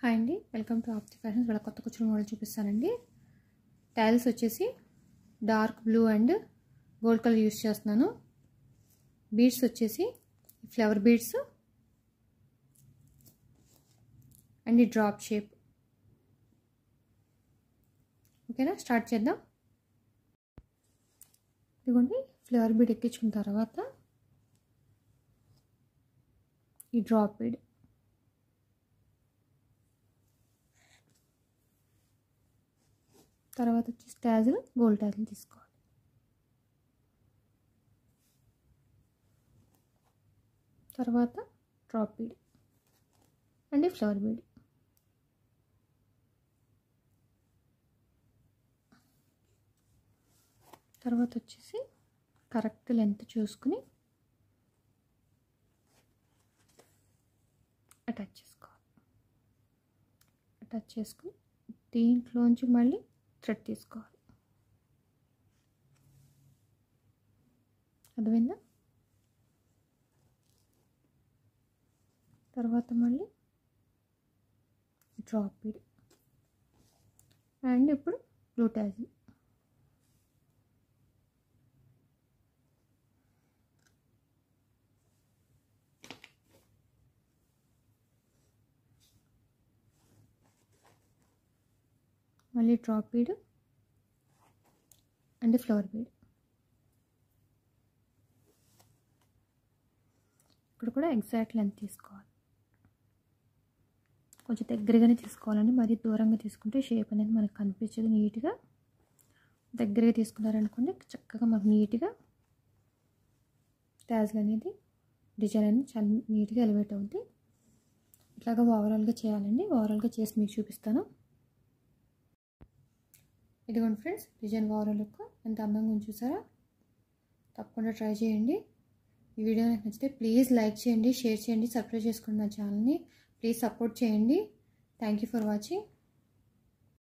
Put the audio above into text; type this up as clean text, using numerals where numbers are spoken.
Hi అండి, welcome to ఆప్తి fashions. ఇక్కడ కొత్త కూర్చుని మోడల్ చూపిస్తానండి. టైల్స్ వచ్చేసి dark blue and gold colour use చేస్తున్నాను. బీడ్స్ వచ్చేసి ఫ్లవర్ బీడ్స్ అండ్ ఈ డ్రాప్ షేప్. ఓకేనా, స్టార్ట్ చేద్దాం. ఇదిగోండి, ఫ్లవర్ బీడ్ ఎక్కించుకున్న తర్వాత ఈ డ్రాప్ బీడ్, తర్వాత వచ్చి ట్యాజిల్, గోల్డ్ ట్యాజిల్ తీసుకోవాలి. తర్వాత drop bead and flower bead. తర్వాత వచ్చేసి కరెక్ట్ లెంత్ చూసుకుని అటాచ్ చేసుకోవాలి. అటాచ్ చేసుకుని దీంట్లోంచి మళ్ళీ థ్రెడ్ తీసుకోవాలి. అర్థమైందా? తర్వాత మళ్ళీ డ్రాప్ బీడ్ అండ్ ఇప్పుడు బ్లూ ట్యాజిల్. మళ్ళీ drop bead and flower bead. ఇప్పుడు కూడా ఎగ్జాక్ట్ లెంత్ తీసుకోవాలి. కొంచెం దగ్గరగానే తీసుకోవాలండి, మరీ దూరంగా తీసుకుంటే షేప్ అనేది మనకు కనిపించదు. నీట్గా దగ్గరగా తీసుకున్నారనుకోండి, చక్కగా మనకు నీట్గా ట్యాజిల్ అనేది, డిజైన్ అనేది చాలా నీట్గా ఎలివేట్ అవుతుంది. ఇట్లాగా ఓవరాల్గా చేయాలండి. ఓవరాల్గా చేసి మీకు చూపిస్తాను. ఇదిగోండి ఫ్రెండ్స్, డిజైన్ ఓవరాల్ లుక్ ఎంత అందంగా ఉంది చూసారా? తప్పకుండా ట్రై చేయండి. ఈ వీడియో నాకు నచ్చితే ప్లీజ్ లైక్ చేయండి, షేర్ చేయండి, సబ్స్క్రైబ్ చేసుకోండి నా ఛానల్ని. ప్లీజ్ సపోర్ట్ చేయండి. Thank you for watching.